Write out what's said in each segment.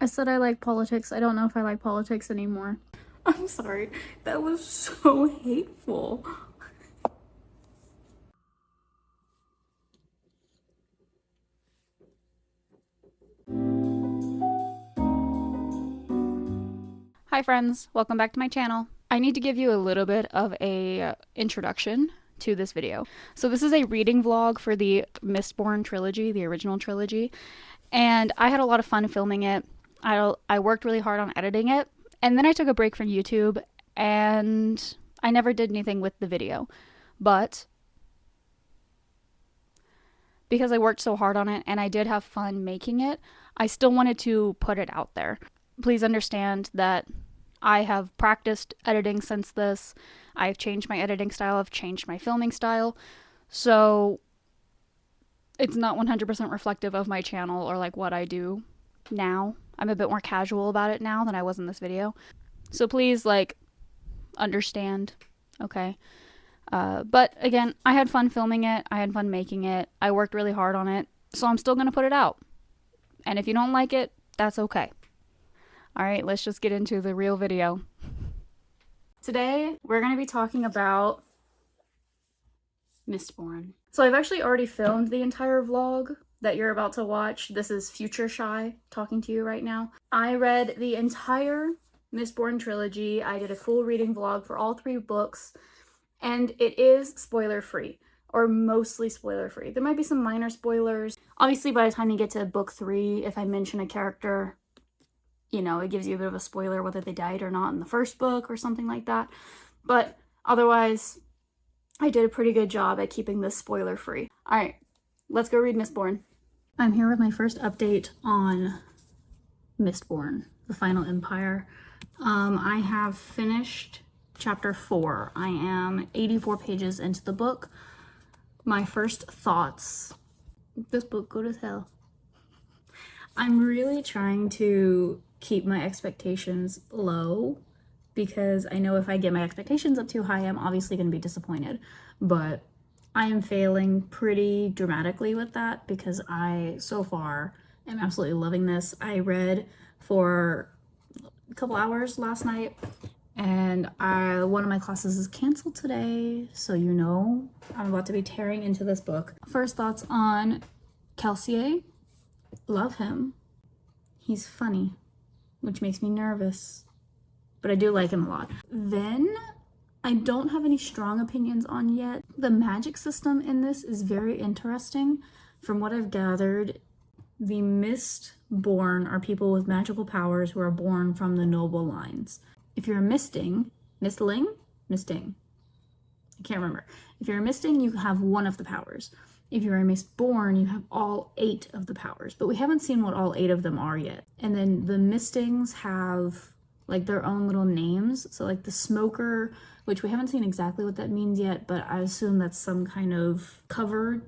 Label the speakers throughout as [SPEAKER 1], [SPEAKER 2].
[SPEAKER 1] I said I like politics. I don't know if I like politics anymore. I'm sorry. That was so hateful. Hi friends, welcome back to my channel. I need to give you a little bit of a introduction to this video. So this is a reading vlog for the Mistborn Trilogy, the original trilogy, and I had a lot of fun filming it. I worked really hard on editing it, and then I took a break from YouTube, and I never did anything with the video. But because I worked so hard on it and I did have fun making it, I still wanted to put it out there. Please understand that I have practiced editing since this. I've changed my editing style, I've changed my filming style. So it's not 100% reflective of my channel or like what I do now. I'm a bit more casual about it now than I was in this video. So please like understand, okay? But again, I had fun filming it. I had fun making it. I worked really hard on it. So I'm still going to put it out. And if you don't like it, that's okay. Alright, let's just get into the real video. Today, we're going to be talking about Mistborn. So I've actually already filmed the entire vlog that you're about to watch. This is Future Shy talking to you right now. I read the entire Mistborn trilogy. I did a full reading vlog for all 3 books. And it is spoiler-free, or mostly spoiler-free. There might be some minor spoilers. Obviously, by the time you get to book 3, if I mention a character, you know, it gives you a bit of a spoiler whether they died or not in the first book or something like that. But otherwise, I did a pretty good job at keeping this spoiler-free. Alright, let's go read Mistborn. I'm here with my first update on Mistborn, the Final Empire. I have finished Chapter 4. I am 84 pages into the book. My first thoughts. This book good as hell. I'm really trying to keep my expectations low because I know if I get my expectations up too high, I'm obviously going to be disappointed. But I am failing pretty dramatically with that because I, so far, am absolutely loving this. I read for a couple hours last night. And one of my classes is canceled today, so you know I'm about to be tearing into this book. First thoughts on Kelsier. Love him. He's funny, which makes me nervous, but I do like him a lot. Then, I don't have any strong opinions on yet. The magic system in this is very interesting. From what I've gathered, the Mistborn are people with magical powers who are born from the noble lines. If you're a Mistling, I can't remember. If you're a Mistling, you have one of the powers. If you're a Mistborn, you have all 8 of the powers, but we haven't seen what all 8 of them are yet. And then the Mistlings have like their own little names. So like the Smoker, which we haven't seen exactly what that means yet, but I assume that's some kind of cover.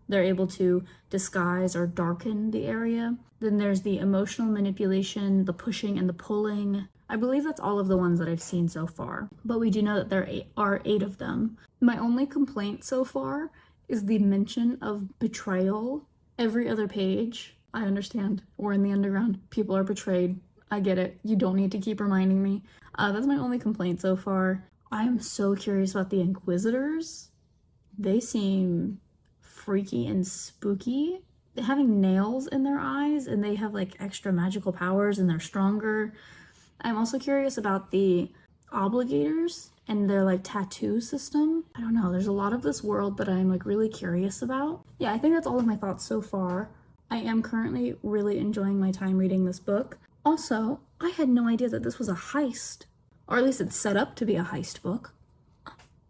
[SPEAKER 1] They're able to disguise or darken the area. Then there's the emotional manipulation, the pushing and the pulling. I believe that's all of the ones that I've seen so far, but we do know that there are 8 of them. My only complaint so far is the mention of betrayal. Every other page, I understand, we're in the underground, people are betrayed, I get it, you don't need to keep reminding me. That's my only complaint so far. I'm so curious about the Inquisitors. They seem freaky and spooky. They're having nails in their eyes and they have like extra magical powers and they're stronger. I'm also curious about the Obligators and their like tattoo system. I don't know, there's a lot of this world that I'm like really curious about. Yeah, I think that's all of my thoughts so far. I am currently really enjoying my time reading this book. Also, I had no idea that this was a heist, or at least it's set up to be a heist book.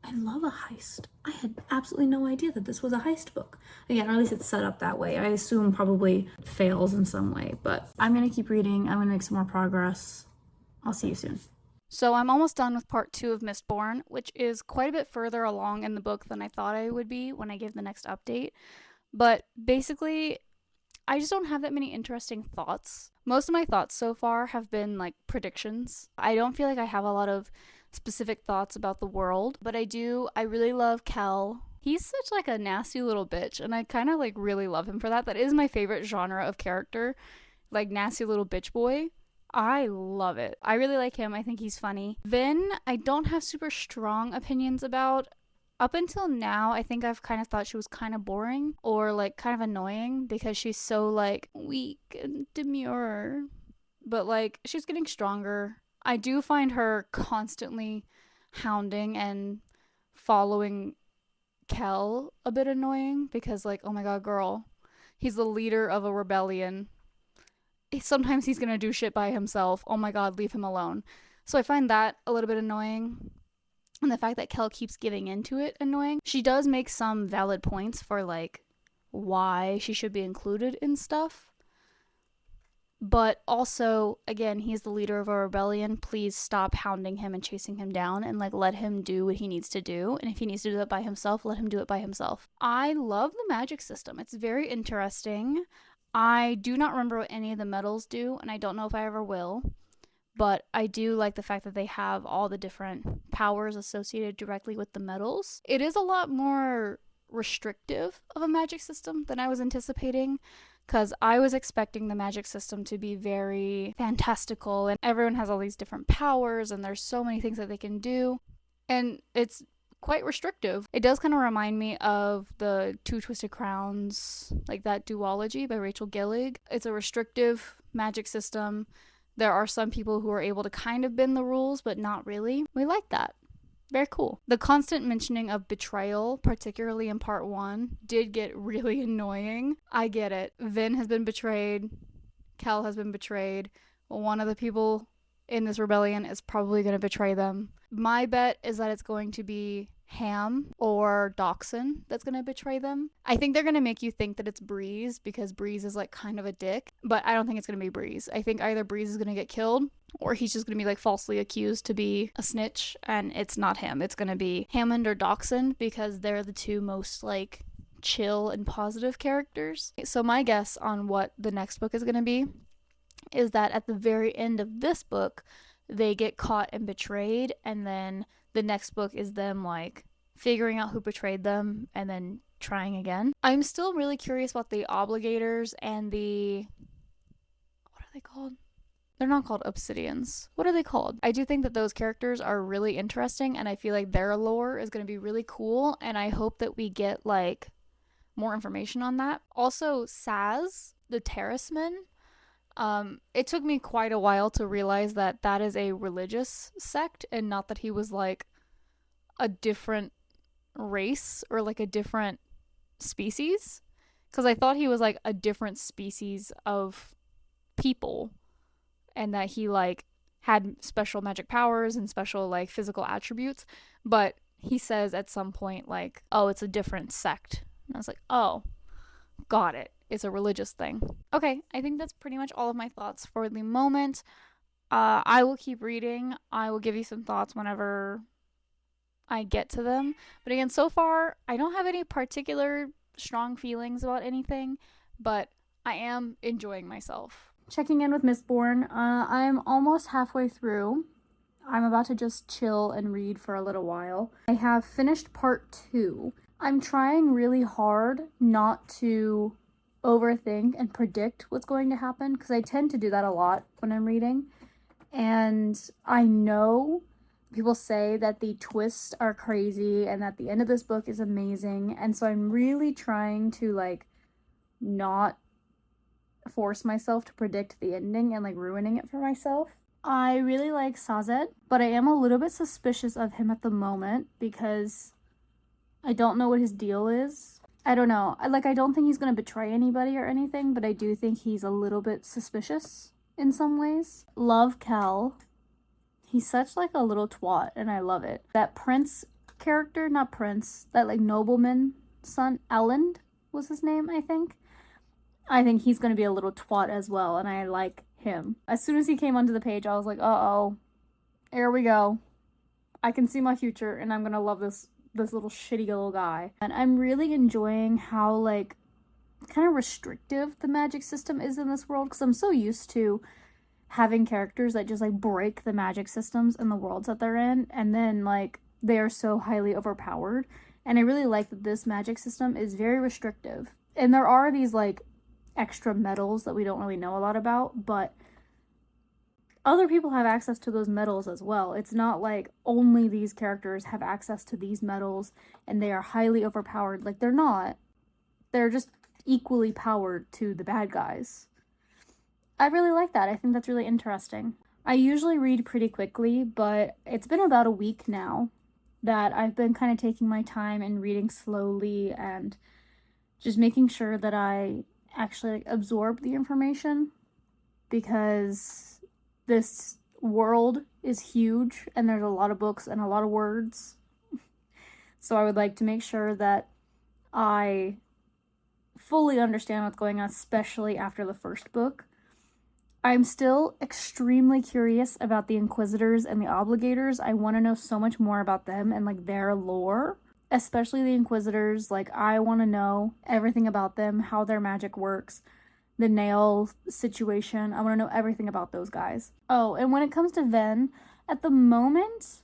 [SPEAKER 1] I love a heist. I had absolutely no idea that this was a heist book. Again, or at least it's set up that way. I assume probably fails in some way, but I'm gonna keep reading. I'm gonna make some more progress. I'll see you soon. So I'm almost done with part 2 of Mistborn, which is quite a bit further along in the book than I thought I would be when I give the next update. But basically, I just don't have that many interesting thoughts. Most of my thoughts so far have been like predictions. I don't feel like I have a lot of specific thoughts about the world, but I really love Kel. He's such like a nasty little bitch, and I kind of like really love him for that. That is my favorite genre of character,
[SPEAKER 2] like nasty little bitch boy. I love it. I really like him. I think he's funny. Vin, I don't have super strong opinions about. Up until now, I think I've kind of thought she was kind of boring or like kind of annoying because she's so like weak and demure. But like she's getting stronger. I do find her constantly hounding and following Kel a bit annoying because like, oh my god, girl, he's the leader of a rebellion. Sometimes he's gonna do shit by himself. Oh my god, leave him alone. So I find that a little bit annoying. And the fact that Kel keeps giving into it annoying. She does make some valid points for like why she should be included in stuff. But also, again, he's the leader of a rebellion. Please stop hounding him and chasing him down and like let him do what he needs to do. And if he needs to do it by himself, let him do it by himself. I love the magic system. It's very interesting. I do not remember what any of the medals do, and I don't know if I ever will. But I do like the fact that they have all the different powers associated directly with the medals. It is a lot more restrictive of a magic system than I was anticipating, because I was expecting the magic system to be very fantastical and everyone has all these different powers and there's so many things that they can do. And it's quite restrictive. It does kind of remind me of the Two Twisted Crowns, like that duology by Rachel Gillig. It's a restrictive magic system. There are some people who are able to kind of bend the rules, but not really. We like that. Very cool. The constant mentioning of betrayal, particularly in part 1, did get really annoying. I get it. Vin has been betrayed. Kel has been betrayed. One of the people in this rebellion is probably going to betray them. My bet is that it's going to be Ham or Dachshund that's going to betray them. I think they're going to make you think that it's Breeze because Breeze is like kind of a dick, but I don't think it's going to be Breeze. I think either Breeze is going to get killed or he's just going to be like falsely accused to be a snitch and it's not him. It's going to be Hammond or Dachshund because they're the two most like chill and positive characters. So my guess on what the next book is going to be is that at the very end of this book, they get caught and betrayed, and then the next book is them like figuring out who betrayed them and then trying again. I'm still really curious about the obligators and the, what are they called? They're not called obsidians. What are they called? I do think that those characters are really interesting and I feel like their lore is going to be really cool, and I hope that we get like more information on that. Also, Saz, the Terraceman, it took me quite a while to realize that that is a religious sect and not that he was like a different race or like a different species. Because I thought he was like a different species of people and that he like had special magic powers and special like physical attributes. But he says at some point like, oh, it's a different sect. And I was like, oh, got it. It's a religious thing. Okay, I think that's pretty much all of my thoughts for the moment. I will keep reading. I will give you some thoughts whenever I get to them. But again, so far, I don't have any particular strong feelings about anything, but I am enjoying myself.
[SPEAKER 1] Checking in with Mistborn. I'm almost halfway through. I'm about to just chill and read for a little while. I have finished part 2. I'm trying really hard not to overthink and predict what's going to happen because I tend to do that a lot when I'm reading. And I know people say that the twists are crazy and that the end of this book is amazing. And so I'm really trying to like not force myself to predict the ending and like ruining it for myself. I really like Sazed, but I am a little bit suspicious of him at the moment because I don't know what his deal is. I don't know. I don't think he's going to betray anybody or anything, but I do think he's a little bit suspicious in some ways. Love Kel. He's such like a little twat and I love it. That prince character, not prince, that like nobleman son, Elend was his name, I think. I think he's going to be a little twat as well, and I like him. As soon as he came onto the page, I was like, uh-oh, here we go. I can see my future, and I'm going to love this little shitty little guy. And I'm really enjoying how, like, kind of restrictive the magic system is in this world, because I'm so used to having characters that just, like, break the magic systems in the worlds that they're in, and then, like, they are so highly overpowered. And I really like that this magic system is very restrictive. And there are these, like, extra metals that we don't really know a lot about, but other people have access to those metals as well. It's not like only these characters have access to these metals and they are highly overpowered. Like, they're not. They're just equally powered to the bad guys. I really like that. I think that's really interesting. I usually read pretty quickly, but it's been about a week now that I've been kind of taking my time and reading slowly and just making sure that I actually absorb the information, because this world is huge and there's a lot of books and a lot of words. So I would like to make sure that I fully understand what's going on, especially after the first book. I'm still extremely curious about the Inquisitors and the Obligators. I want to know so much more about them and like their lore, especially the Inquisitors. Like, I want to know everything about them, how their magic works, the nail situation. I want to know everything about those guys. Oh, and when it comes to Ven, at the moment,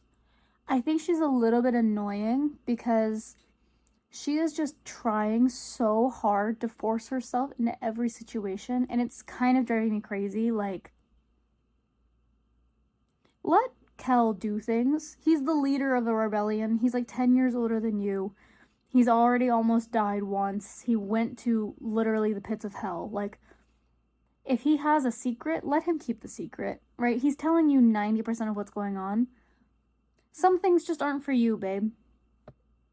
[SPEAKER 1] I think she's a little bit annoying because she is just trying so hard to force herself into every situation, and it's kind of driving me crazy. Like, let Kel do things. He's the leader of the rebellion. He's like 10 years older than you. He's already almost died once. He went to literally the pits of hell. Like, if he has a secret, let him keep the secret, right? He's telling you 90% of what's going on. Some things just aren't for you, babe.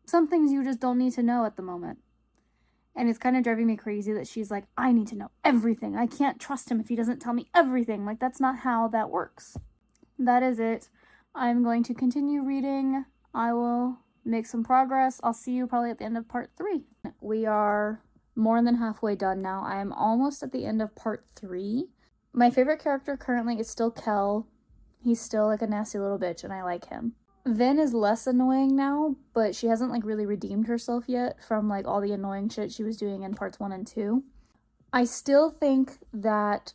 [SPEAKER 1] Some things you just don't need to know at the moment. And it's kind of driving me crazy that she's like, I need to know everything. I can't trust him if he doesn't tell me everything. Like, that's not how that works. That is it. I'm going to continue reading. I will make some progress. I'll see you probably at the end of part 3. We are more than halfway done now. I am almost at the end of part 3. My favorite character currently is still Kel. He's still like a nasty little bitch and I like him. Ven is less annoying now, but she hasn't like really redeemed herself yet from like all the annoying shit she was doing in parts 1 and 2. I still think that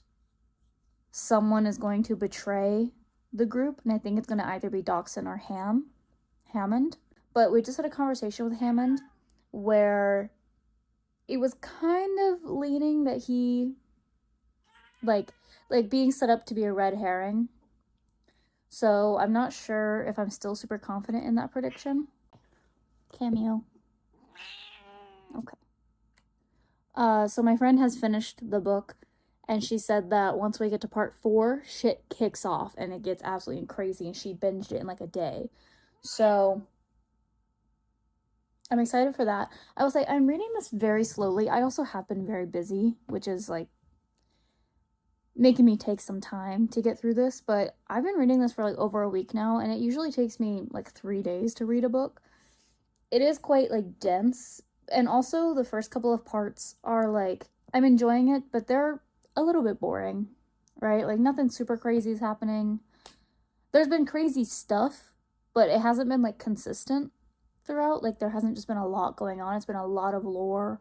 [SPEAKER 1] someone is going to betray the group, and I think it's going to either be Dockson or Hammond. But we just had a conversation with Hammond where it was kind of leaning that he like being set up to be a red herring. So I'm not sure if I'm still super confident in that prediction. Cameo. Okay. So my friend has finished the book, and she said that once we get to part 4, shit kicks off and it gets absolutely crazy, and she binged it in like a day. So I'm excited for that. I will say I'm reading this very slowly. I also have been very busy, which is like making me take some time to get through this, but I've been reading this for like over a week now, and it usually takes me like 3 days to read a book. It is quite like dense, and also the first couple of parts are like, I'm enjoying it, but they're a little bit boring, right? Like, nothing super crazy is happening. There's been crazy stuff, but it hasn't been like consistent throughout. Like, there hasn't just been a lot going on. It's been a lot of lore,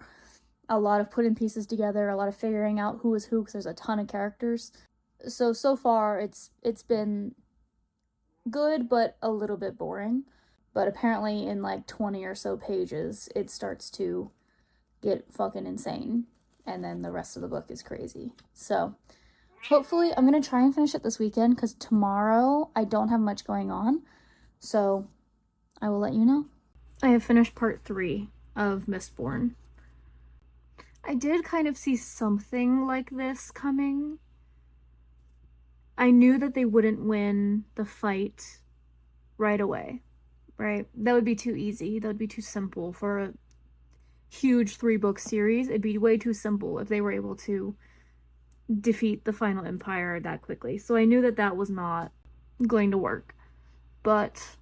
[SPEAKER 1] a lot of putting pieces together, a lot of figuring out who is who, because there's a ton of characters. So far it's been good, but a little bit boring. But apparently in like 20 or so pages, it starts to get fucking insane. And then the rest of the book is crazy. So hopefully I'm going to try and finish it this weekend, because tomorrow I don't have much going on. So I will let you know. I have finished part 3 of Mistborn. I did kind of see something like this coming. I knew that they wouldn't win the fight right away, right? That would be too easy. That would be too simple for a huge 3-book series. It'd be way too simple if they were able to defeat the final empire that quickly. So I knew that that was not going to work. But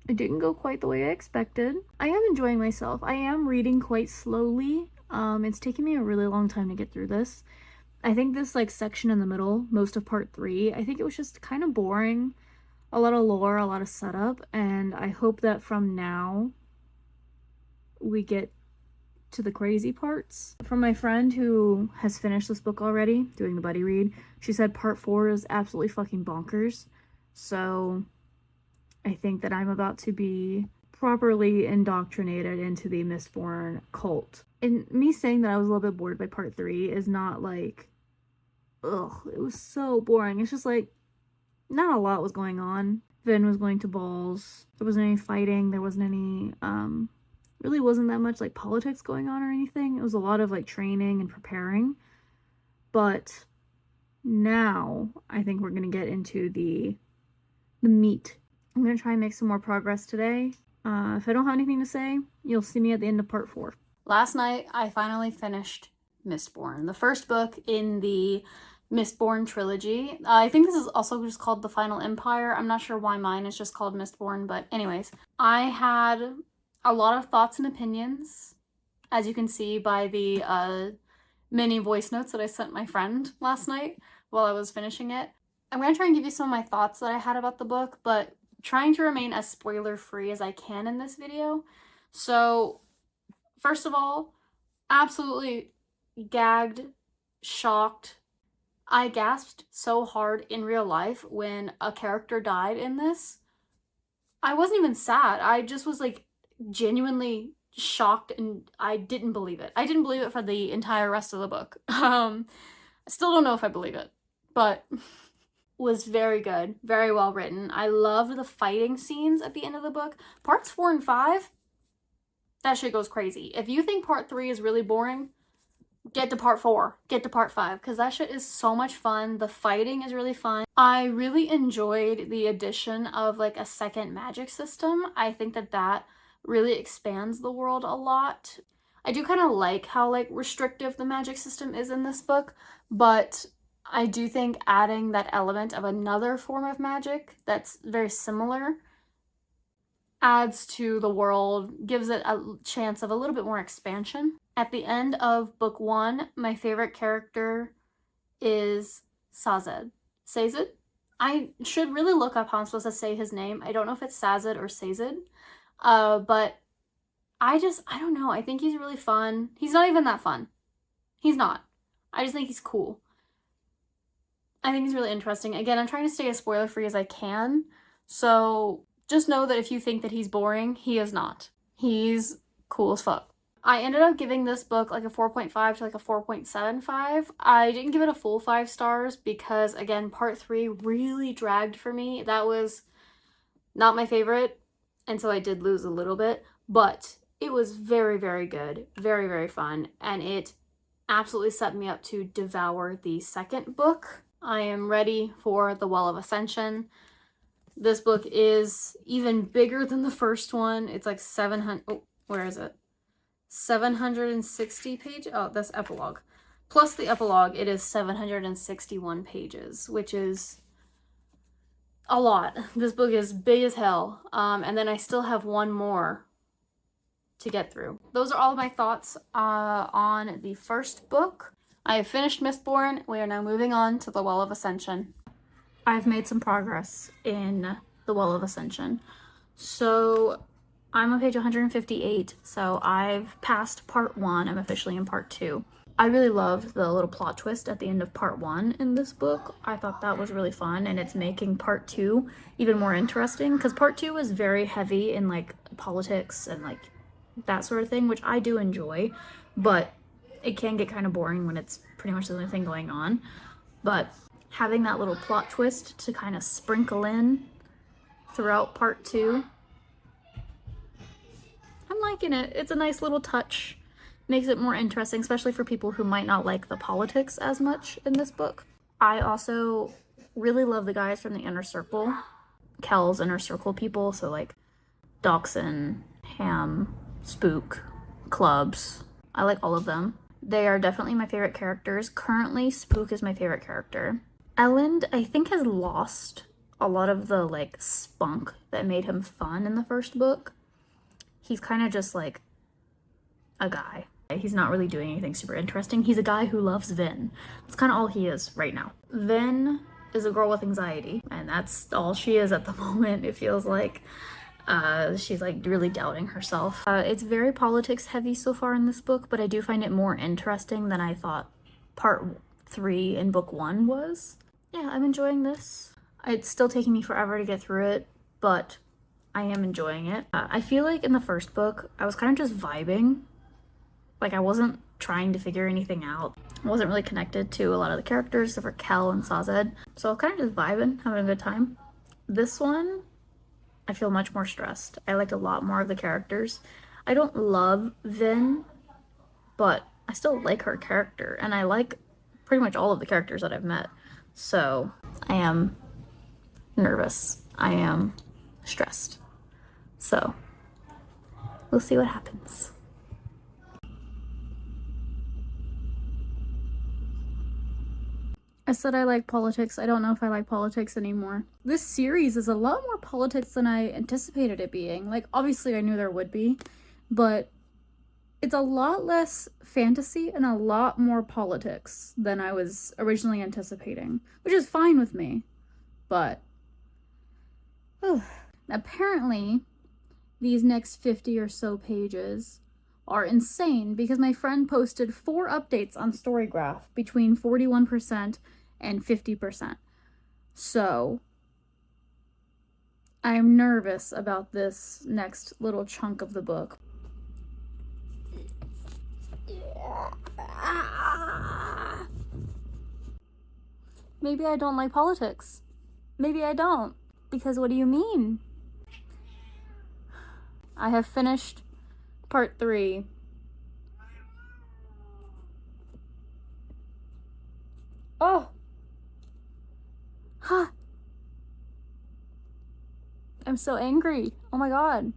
[SPEAKER 1] it didn't go quite the way I expected. I am enjoying myself. I am reading quite slowly. It's taken me a really long time to get through this. I think this like section in the middle, most of part 3, I think it was just kind of boring. A lot of lore, a lot of setup, and I hope that from now we get to the crazy parts. From my friend who has finished this book already, doing the buddy read, she said part 4 is absolutely fucking bonkers. So I think that I'm about to be properly indoctrinated into the Mistborn cult. And me saying that I was a little bit bored by part 3 is not like, ugh, it was so boring. It's just like, not a lot was going on. Vin was going to balls. There wasn't any fighting. There wasn't any, really wasn't that much like politics going on or anything. It was a lot of like training and preparing. But now I think we're going to get into the meat. I'm going to try and make some more progress today. If I don't have anything to say, you'll see me at the end of part 4. Last night, I finally finished Mistborn, the first book in the Mistborn Trilogy. I think this is also just called The Final Empire. I'm not sure why mine is just called Mistborn, but anyways. I had a lot of thoughts and opinions, as you can see by the mini voice notes that I sent my friend last night while I was finishing it. I'm going to try and give you some of my thoughts that I had about the book, but trying to remain as spoiler-free as I can in this video. So, first of all, absolutely gagged, shocked. I gasped so hard in real life when a character died in this. I wasn't even sad. I just was like genuinely shocked and I didn't believe it. I didn't believe it for the entire rest of the book. I still don't know if I believe it, but was very good, very well written. I loved the fighting scenes at the end of the book. Parts 4 and 5, that shit goes crazy. If you think part 3 is really boring, get to part 4, get to part 5, because that shit is so much fun. The fighting is really fun. I really enjoyed the addition of like a second magic system. I think that really expands the world a lot. I do kind of like how like restrictive the magic system is in this book, but I do think adding that element of another form of magic that's very similar adds to the world, gives it a chance of a little bit more expansion. At the end of book 1, my favorite character is Sazed. Sazed? I should really look up how I'm supposed to say his name. I don't know if it's Sazed or Sazed. But I don't know. I think he's really fun. He's not even that fun. He's not. I just think he's cool. I think he's really interesting. Again, I'm trying to stay as spoiler-free as I can. So just know that if you think that he's boring, he is not. He's cool as fuck. I ended up giving this book like a 4.5 to like a 4.75. I didn't give it a full 5 stars because, again, part 3 really dragged for me. That was not my favorite, and so I did lose a little bit. But it was very, very good. Very, very fun. And it absolutely set me up to devour the second book. I am ready for The Well of Ascension. This book is even bigger than the first one. It's like 700... Oh, where is it? 760 pages? Oh, that's epilogue. Plus the epilogue, it is 761 pages, which is a lot. This book is big as hell. And then I still have one more to get through. Those are all of my thoughts on the first book. I have finished Mistborn. We are now moving on to The Well of Ascension. I've made some progress in The Well of Ascension. So I'm on page 158, so I've passed part 1. I'm officially in part 2. I really loved the little plot twist at the end of part 1 in this book. I thought that was really fun, and it's making part 2 even more interesting, because part 2 is very heavy in like politics and like that sort of thing, which I do enjoy, but it can get kind of boring when it's pretty much the only thing going on. But having that little plot twist to kind of sprinkle in throughout part 2, I'm liking it. It's a nice little touch. Makes it more interesting, especially for people who might not like the politics as much in this book. I also really love the guys from the Inner Circle. Kel's Inner Circle people, so like Dachshund, Ham, Spook, Clubs. I like all of them. They are definitely my favorite characters. Currently, Spook is my favorite character. Elend, I think, has lost a lot of the like spunk that made him fun in the first book. He's kind of just like a guy. He's not really doing anything super interesting. He's a guy who loves Vin. That's kind of all he is right now. Vin is a girl with anxiety, and that's all she is at the moment, it feels like. She's like really doubting herself. It's very politics heavy so far in this book, but I do find it more interesting than I thought part 3 in book 1 was. Yeah, I'm enjoying this. It's still taking me forever to get through it, but I am enjoying it. I feel like in the first book, I was kind of just vibing. Like, I wasn't trying to figure anything out. I wasn't really connected to a lot of the characters except for Kel and Sazed. So I was kind of just vibing, having a good time. This one, I feel much more stressed. I liked a lot more of the characters. I don't love Vin, but I still like her character, and I like pretty much all of the characters that I've met. So I am nervous. I am stressed. So we'll see what happens. I said I like politics. I don't know if I like politics anymore. This series is a lot more politics than I anticipated it being. Like, obviously I knew there would be, but it's a lot less fantasy and a lot more politics than I was originally anticipating, which is fine with me. But apparently these next 50 or so pages are insane because my friend posted 4 updates on Storygraph between 41% and 50%. So I'm nervous about this next little chunk of the book. Maybe I don't like politics. Maybe I don't. Because what do you mean? I have finished part 3. Oh! Huh. I'm so angry. Oh my god.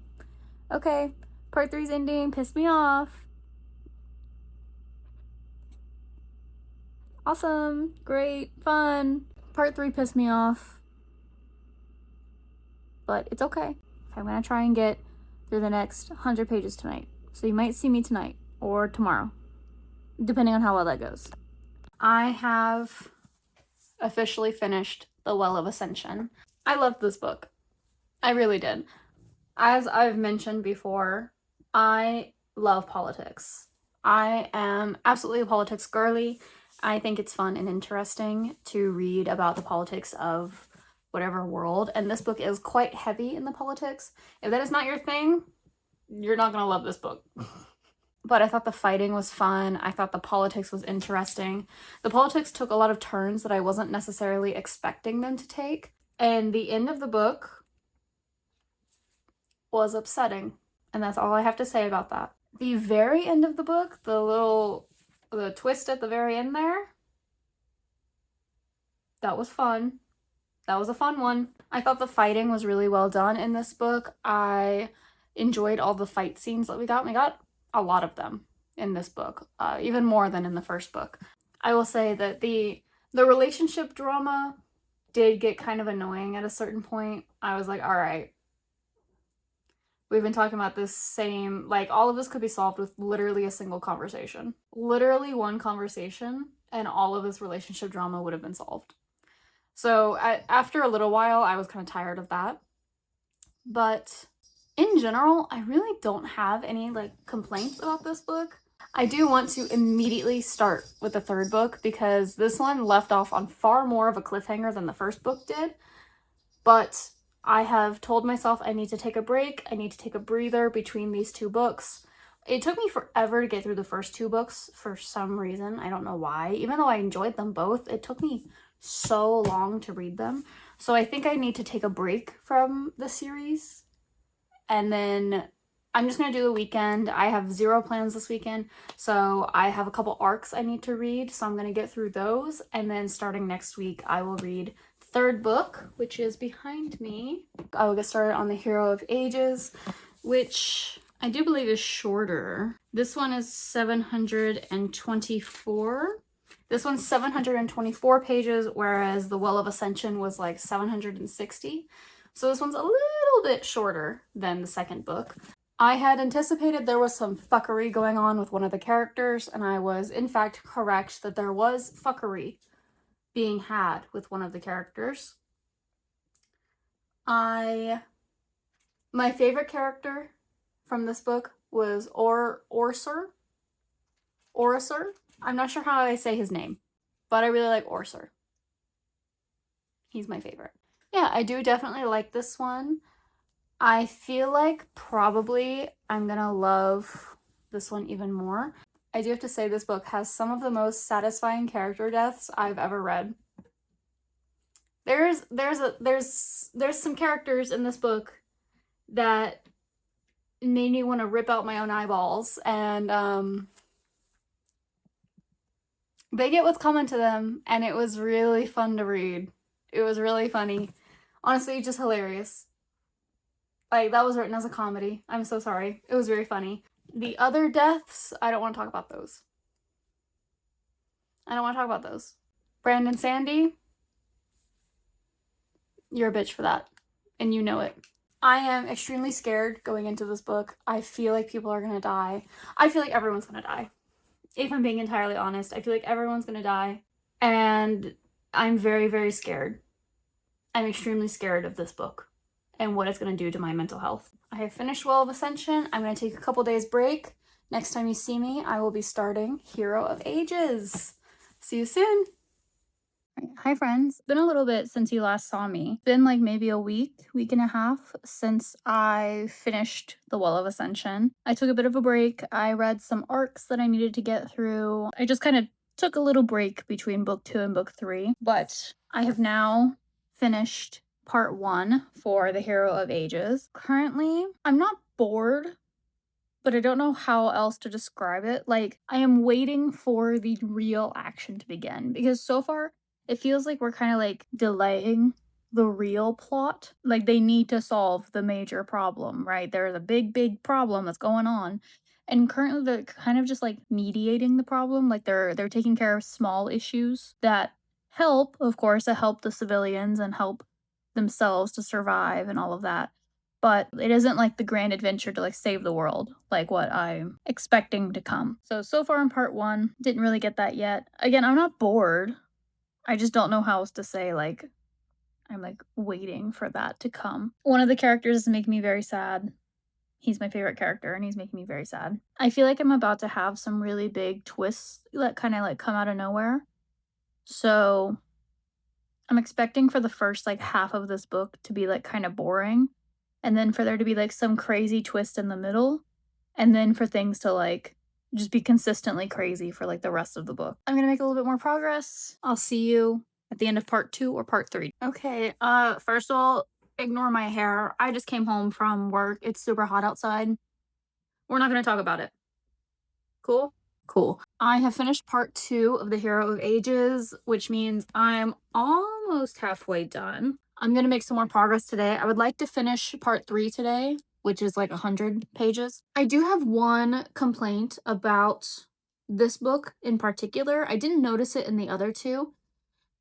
[SPEAKER 1] Okay, part 3's ending. Pissed me off. Awesome. Great. Fun. Part 3 pissed me off. But it's okay. I'm gonna try and get through the next 100 pages tonight. So you might see me tonight or tomorrow, depending on how well that goes. I have officially finished The Well of Ascension. I loved this book. I really did. As I've mentioned before, I love politics. I am absolutely a politics girly. I think it's fun and interesting to read about the politics of whatever world, and this book is quite heavy in the politics. If that is not your thing, you're not gonna love this book. But I thought the fighting was fun. I thought the politics was interesting. The politics took a lot of turns that I wasn't necessarily expecting them to take, and the end of the book was upsetting, and that's all I have to say about that. The very end of the book, the twist at the very end there, that was fun. That was a fun one. I thought the fighting was really well done in this book. I enjoyed all the fight scenes that we got. We got a lot of them in this book, even more than in the first book. I will say that the relationship drama did get kind of annoying at a certain point. I was like, all right, we've been talking about this same, like, all of this could be solved with literally a single conversation. Literally one conversation, and all of this relationship drama would have been solved. So after a little while, I was kind of tired of that. But in general, I really don't have any complaints about this book. I do want to immediately start with the 3rd book because this one left off on far more of a cliffhanger than the first book did. But I have told myself I need to take a break. I need to take a breather between these 2 books. It took me forever to get through the first 2 books for some reason. I don't know why. Even though I enjoyed them both, it took me so long to read them. So I think I need to take a break from the series. And then I'm just going to do the weekend. I have 0 plans this weekend. So I have a couple arcs I need to read. So I'm going to get through those. And then starting next week, I will read 3rd book, which is behind me. I will get started on The Hero of Ages, which I do believe is shorter. This one is 724. This one's 724 pages, whereas The Well of Ascension was like 760. So this one's a little bit shorter than the 2nd book. I had anticipated there was some fuckery going on with one of the characters, and I was in fact correct that there was fuckery being had with one of the characters. My favorite character from this book was Orser. I'm not sure how I say his name, but I really like Orser. He's my favorite. Yeah, I do definitely like this one. I feel like probably I'm gonna love this one even more. I do have to say this book has some of the most satisfying character deaths I've ever read. There's some characters in this book that made me want to rip out my own eyeballs, and they get what's coming to them, and it was really fun to read. It was really funny. Honestly, just hilarious. Like, that was written as a comedy. I'm so sorry. It was very funny. The other deaths, I don't want to talk about those. I don't want to talk about those. Brandon Sandy, you're a bitch for that. And you know it. I am extremely scared going into this book. I feel like people are gonna die. I feel like everyone's gonna die. If I'm being entirely honest, I feel like everyone's gonna die. And I'm very, very scared. I'm extremely scared of this book and what it's gonna do to my mental health. I have finished Well of Ascension. I'm gonna take a couple days break. Next time you see me, I will be starting Hero of Ages. See you soon. Hi friends. It's been a little bit since you last saw me. It's been like maybe a week and a half since I finished The Well of Ascension. I took a bit of a break. I read some arcs that I needed to get through. I just kind of took a little break between book 2 and book 3, but I have now finished part 1 for The Hero of Ages. Currently, I'm not bored, but I don't know how else to describe it. Like, I am waiting for the real action to begin, because so far it feels like we're kind of like delaying the real plot. Like, they need to solve the major problem, right? There's a big problem that's going on. And currently they're kind of just like mediating the problem. Like, they're taking care of small issues that help, of course, to help the civilians and help themselves to survive and all of that. But it isn't like the grand adventure to like save the world, like what I'm expecting to come. So far in part 1, didn't really get that yet. Again, I'm not bored. I just don't know how else to say, like, I'm like waiting for that to come. One of the characters make me very sad. He's my favorite character and he's making me very sad. I feel like I'm about to have some really big twists that kind of like come out of nowhere. So I'm expecting for the first like half of this book to be like kind of boring, and then for there to be like some crazy twist in the middle, and then for things to like just be consistently crazy for like the rest of the book. I'm gonna make a little bit more progress. I'll see you at the end of part 2 or part 3. Okay, first of all, ignore my hair. I just came home from work. It's super hot outside. We're not gonna talk about it. Cool? Cool. I have finished part 2 of The Hero of Ages, which means I'm almost halfway done. I'm gonna make some more progress today. I would like to finish part 3 today, which is like 100 pages. I do have one complaint about this book in particular. I didn't notice it in the other two.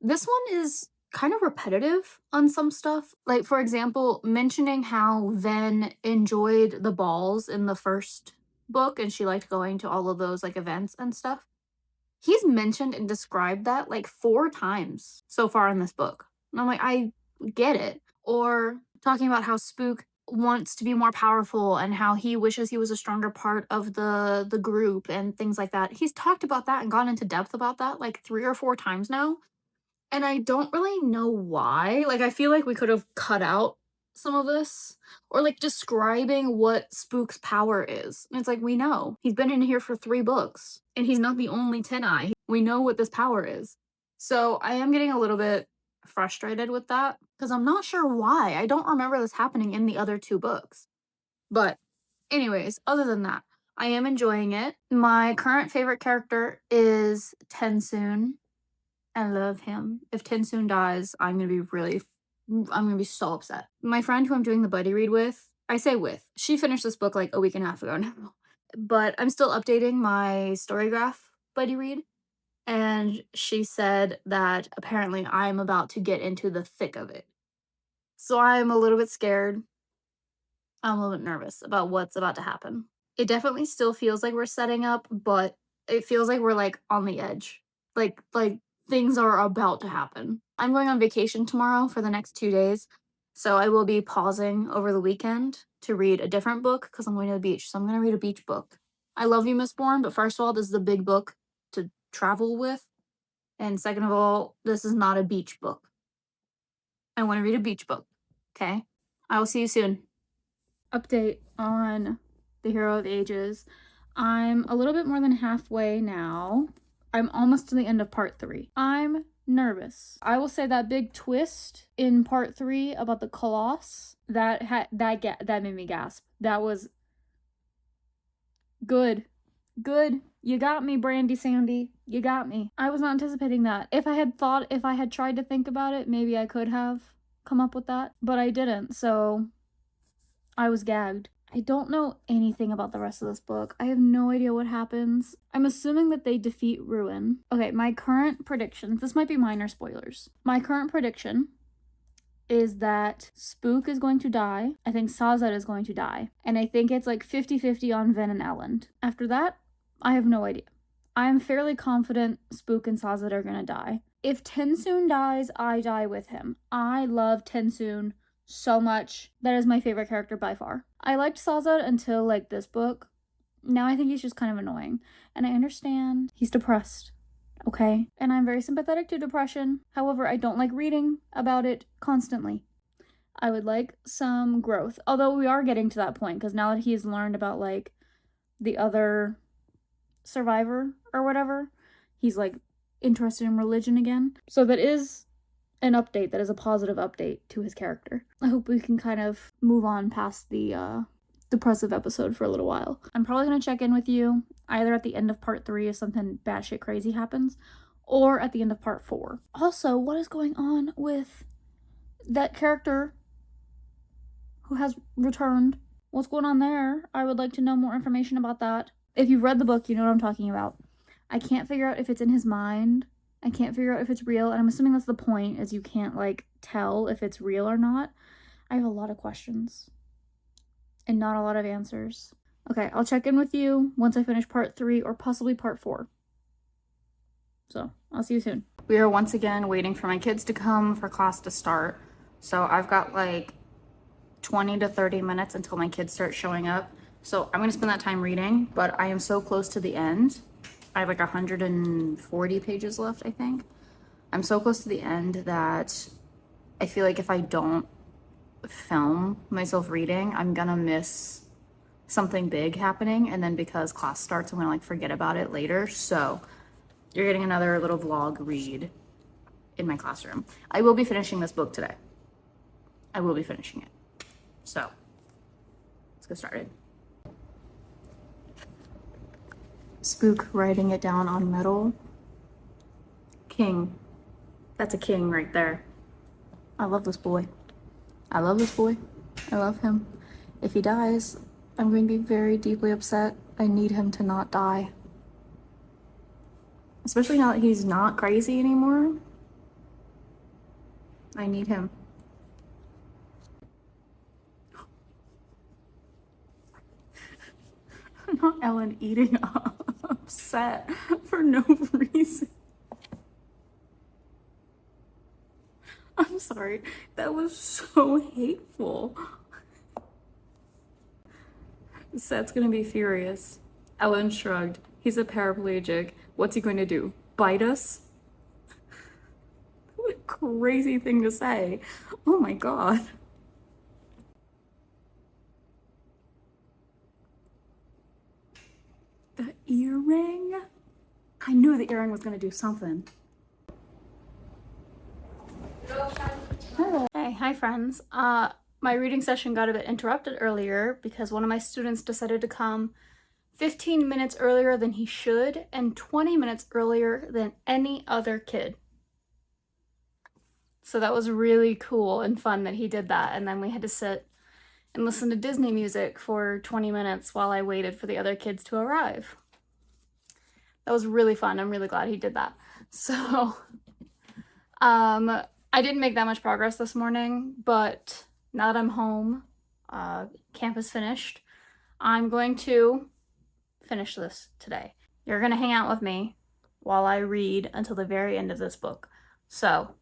[SPEAKER 1] This one is kind of repetitive on some stuff. Like, for example, mentioning how Ven enjoyed the balls in the first book and she liked going to all of those like events and stuff. He's mentioned and described that like 4 times so far in this book. And I'm like, I get it. Or talking about how Spook wants to be more powerful and how he wishes he was a stronger part of the group and things like that. He's talked about that and gone into depth about that like 3 or 4 times now. And I don't really know why. Like, I feel like we could have cut out some of this, or like describing what Spook's power is. And it's like, we know. He's been in here for 3 books, and he's not the only Tin Eye. We know what this power is. So I am getting a little bit frustrated with that, because I'm not sure why. I don't remember this happening in the other 2 books. But anyways, other than that, I am enjoying it. My current favorite character is Tensoon. I love him. If Tensoon dies, I'm gonna be so upset. My friend who I'm doing the buddy read with, I say with, she finished this book like a week and a half ago now. But I'm still updating my Storygraph buddy read. And she said that apparently I'm about to get into the thick of it. So I'm a little bit scared. I'm a little bit nervous about what's about to happen. It definitely still feels like we're setting up, but it feels like we're like on the edge. Like things are about to happen. I'm going on vacation tomorrow for the next 2 days, so I will be pausing over the weekend to read a different book because I'm going to the beach. So I'm going to read a beach book. I love you, Mistborn, but first of all, this is a big book to travel with. And second of all, this is not a beach book. I want to read a beach book. Okay? I will see you soon. update on The Hero of Ages. I'm a little bit more than halfway now. I'm almost to the end of part 3. I'm nervous. I will say that big twist in part 3 about the Colossus, that made me gasp. That was good. Good. You got me, Brandy Sandy. You got me. I was not anticipating that. If I had tried to think about it, maybe I could have come up with that, but I didn't, so I was gagged. I don't know anything about the rest of this book. I have no idea what happens. I'm assuming that they defeat Ruin. Okay, my current predictions, this might be minor spoilers. My current prediction is that Spook is going to die. I think Sazed is going to die. And I think it's like 50-50 on Vin and Elend. After that, I have no idea. I'm fairly confident Spook and Sazed are gonna die. If Tensoon dies, I die with him. I love Tensoon so much. That is my favorite character by far. I liked Sazed until like this book. Now I think he's just kind of annoying. And I understand he's depressed. Okay? And I'm very sympathetic to depression. However, I don't like reading about it constantly. I would like some growth. Although we are getting to that point, because now that he's learned about like the other survivor or whatever, he's like interested in religion again. So that is an update, that is a positive update to his character. I hope we can kind of move on past the depressive episode for a little while. I'm probably going to check in with you either at the end of part 3 if something batshit crazy happens, or at the end of part 4. Also, what is going on with that character who has returned? What's going on there? I would like to know more information about that. If you've read the book, you know what I'm talking about. I can't figure out if it's in his mind. I can't figure out if it's real, and I'm assuming that's the point, is you can't, like, tell if it's real or not. I have a lot of questions. And not a lot of answers. Okay, I'll check in with you once I finish part 3 or possibly part 4. So, I'll see you soon. We are once again waiting for my kids to come for class to start. So I've got like 20 to 30 minutes until my kids start showing up. So I'm gonna spend that time reading, but I am so close to the end. I have like 140 pages left, I think. I'm so close to the end that I feel like if I don't film myself reading, I'm gonna miss something big happening, and then because class starts, I'm gonna like forget about it later. So you're getting another little vlog read in my classroom. I will be finishing this book today. I will be finishing it. So let's get started. Spook writing it down on metal. King. That's a king right there. I love this boy. I love this boy. I love him. If he dies, I'm going to be very deeply upset. I need him to not die. Especially now that he's not crazy anymore. I need him. Not Ellen eating upset for no reason. I'm sorry. That was so hateful. Seth's gonna be furious. Ellen shrugged. He's a paraplegic. What's he going to do? Bite us? What a crazy thing to say. Oh my god. The earring? I knew the earring was gonna do something. Hello. Hey, hi friends. My reading session got a bit interrupted earlier because one of my students decided to come 15 minutes earlier than he should and 20 minutes earlier than any other kid. So that was really cool and fun that he did that, and then we had to sit and listen to Disney music for 20 minutes while I waited for the other kids to arrive. That was really fun. I'm really glad he did that. So, I didn't make that much progress this morning, but now that I'm home, camp is finished, I'm going to finish this today. You're gonna hang out with me while I read until the very end of this book. So,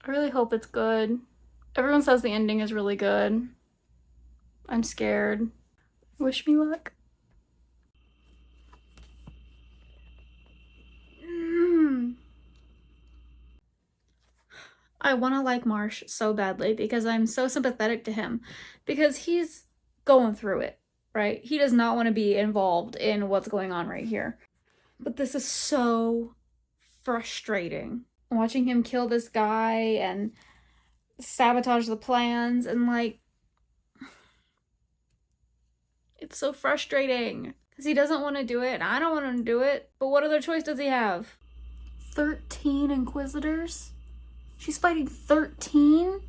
[SPEAKER 1] I really hope it's good. Everyone says the ending is really good. I'm scared. Wish me luck. I want to like Marsh so badly because I'm so sympathetic to him because he's going through it, right? He does not want to be involved in what's going on right here. But this is so frustrating. Watching him kill this guy and sabotage the plans and like it's so frustrating because he doesn't want to do it and I don't want him to do it. But what other choice does he have? 13 Inquisitors? She's fighting 13?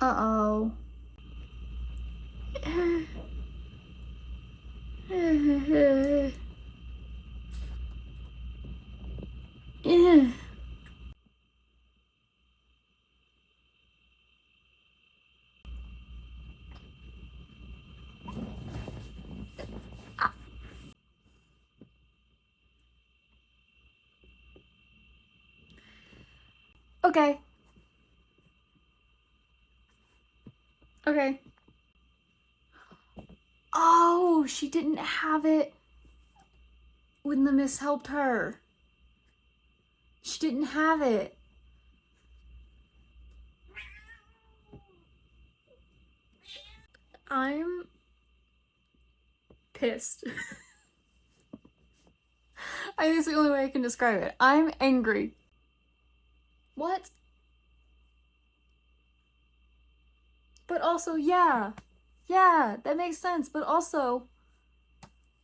[SPEAKER 1] Uh-oh. Okay. Okay. Oh, she didn't have it when the miss helped her. She didn't have it. I'm pissed. I think it's the only way I can describe it. I'm angry. What? But also, yeah, that makes sense. But also,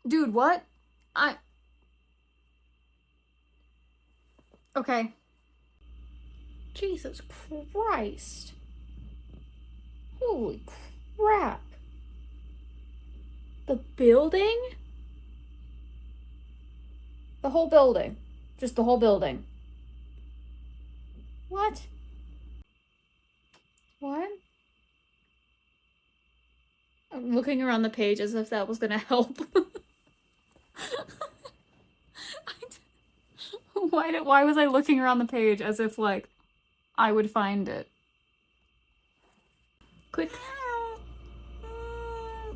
[SPEAKER 1] dude, what? Okay. Jesus Christ. Holy crap. The building? The whole building. Just the whole building. What? What? I'm looking around the page as if that was gonna help. Why was I looking around the page as if, like, I would find it? Quick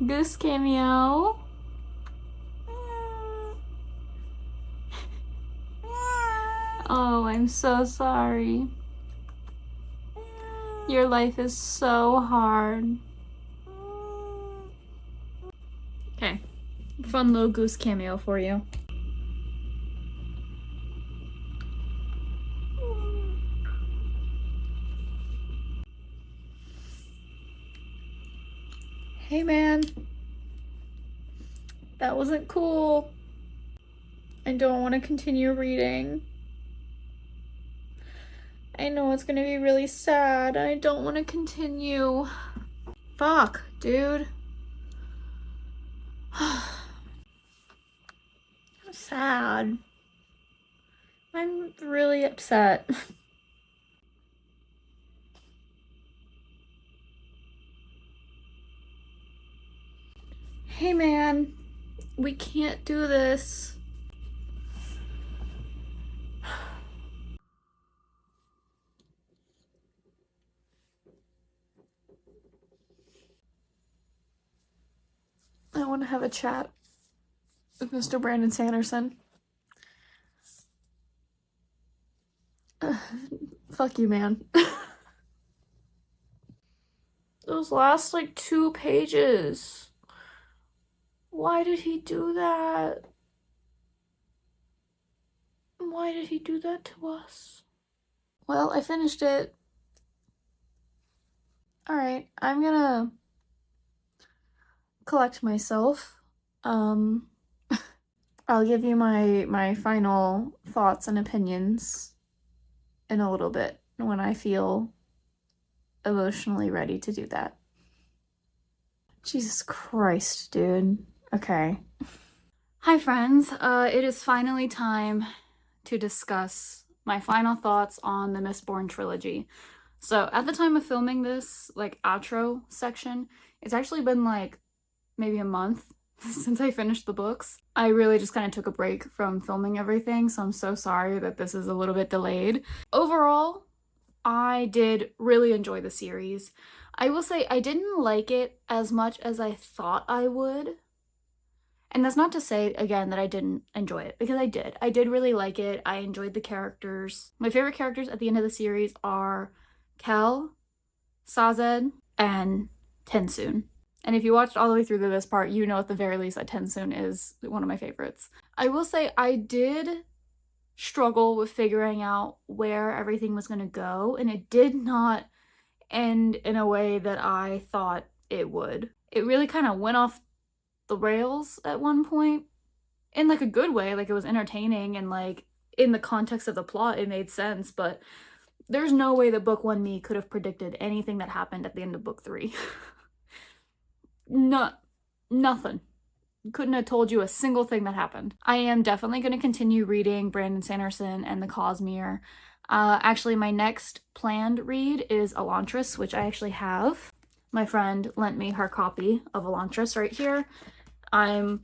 [SPEAKER 1] Goose cameo. Oh, I'm so sorry. Your life is so hard. Okay. Fun little goose cameo for you. Hey man, that wasn't cool. I don't want to continue reading. I know it's gonna be really sad. I don't want to continue. Fuck, dude. I'm sad. I'm really upset. Hey man, we can't do this. I want to have a chat with Mr. Brandon Sanderson. Fuck you, man. Those last, like, 2 pages. Why did he do that? Why did he do that to us? Well, I finished it. Alright, I'm gonna collect myself. I'll give you my final thoughts and opinions in a little bit when I feel emotionally ready to do that. Jesus Christ, dude. Okay. Hi friends, it is finally time to discuss my final thoughts on the Mistborn Trilogy. So at the time of filming this, like, outro section, it's actually been like maybe a month since I finished the books. I really just kind of took a break from filming everything, so I'm so sorry that this is a little bit delayed. Overall, I did really enjoy the series. I will say I didn't like it as much as I thought I would. And that's not to say, again, that I didn't enjoy it, because I did. I did really like it. I enjoyed the characters. My favorite characters at the end of the series are Kel, Sazed, and Tensoon. And if you watched all the way through to this part, you know at the very least that Tensoon is one of my favorites. I will say I did struggle with figuring out where everything was going to go, and it did not end in a way that I thought it would. It really kind of went off the rails at one point, in like a good way. Like, it was entertaining, and like in the context of the plot it made sense, but there's no way that book 1 me could have predicted anything that happened at the end of book 3. Nothing. Couldn't have told you a single thing that happened. I am definitely going to continue reading Brandon Sanderson and the Cosmere. Actually, my next planned read is Elantris, which I actually have. My friend lent me her copy of Elantris right here. I'm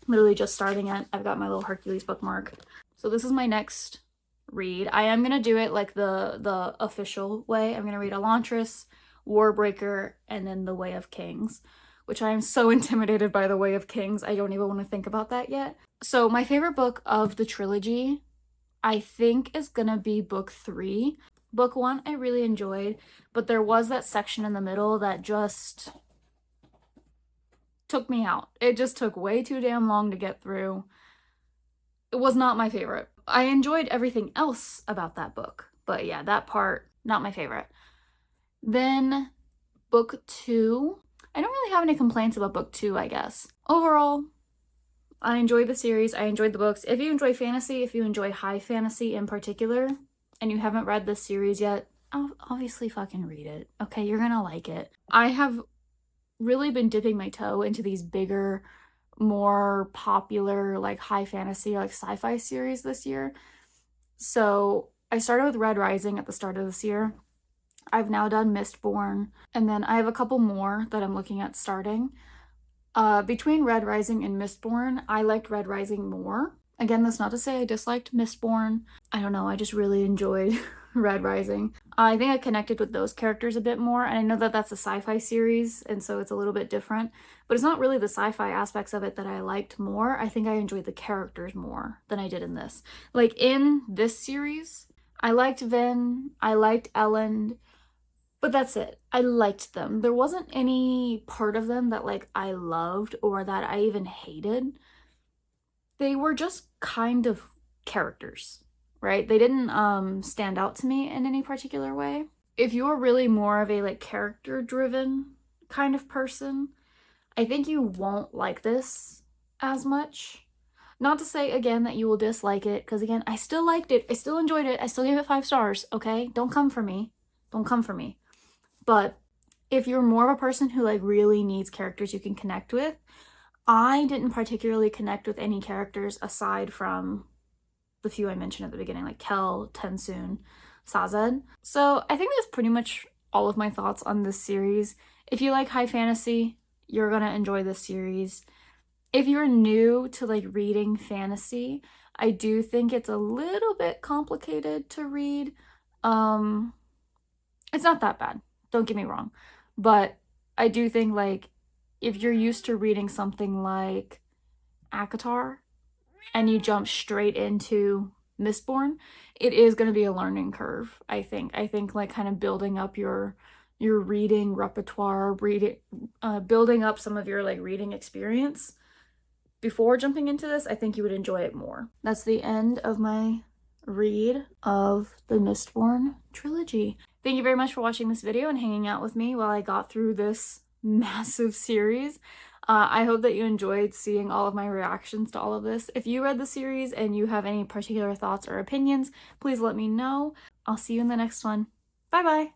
[SPEAKER 1] literally just starting it. I've got my little Hercules bookmark. So this is my next read. I am going to do it like the official way. I'm going to read Elantris, Warbreaker, and then The Way of Kings, which I am so intimidated by The Way of Kings. I don't even want to think about that yet. So my favorite book of the trilogy, I think, is gonna be book 3. Book 1 I really enjoyed, but there was that section in the middle that just took me out. It just took way too damn long to get through. It was not my favorite. I enjoyed everything else about that book, but yeah, that part, not my favorite. Then book 2, I don't really have any complaints about book 2, I guess. Overall, I enjoyed the series. I enjoyed the books. If you enjoy fantasy, if you enjoy high fantasy in particular, and you haven't read this series yet, obviously fucking read it. Okay, you're gonna like it. I have really been dipping my toe into these bigger, more popular, like high fantasy, like sci-fi series this year. So I started with Red Rising at the start of this year. I've now done Mistborn, and then I have a couple more that I'm looking at starting. Between Red Rising and Mistborn, I liked Red Rising more. Again, that's not to say I disliked Mistborn. I don't know, I just really enjoyed Red Rising. I think I connected with those characters a bit more, and I know that that's a sci-fi series, and so it's a little bit different, but it's not really the sci-fi aspects of it that I liked more. I think I enjoyed the characters more than I did in this. Like, in this series, I liked Vin, I liked Elend, but that's it. I liked them. There wasn't any part of them that like I loved or that I even hated. They were just kind of characters, right? They didn't stand out to me in any particular way. If you're really more of a like character driven kind of person, I think you won't like this as much. Not to say again that you will dislike it, because again, I still liked it. I still enjoyed it. I still gave it 5 stars, okay? Don't come for me. Don't come for me. But if you're more of a person who like really needs characters you can connect with, I didn't particularly connect with any characters aside from the few I mentioned at the beginning, like Kel, Tensoon, Sazed. So I think that's pretty much all of my thoughts on this series. If you like high fantasy, you're gonna enjoy this series. If you're new to like reading fantasy, I do think it's a little bit complicated to read. It's not that bad. Don't get me wrong, but I do think like if you're used to reading something like ACOTAR and you jump straight into Mistborn, it is going to be a learning curve, I think. I think like kind of building up your reading repertoire, building up some of your like reading experience before jumping into this, I think you would enjoy it more. That's the end of my read of the Mistborn trilogy. Thank you very much for watching this video and hanging out with me while I got through this massive series. I hope that you enjoyed seeing all of my reactions to all of this. If you read the series and you have any particular thoughts or opinions, please let me know. I'll see you in the next one. Bye bye!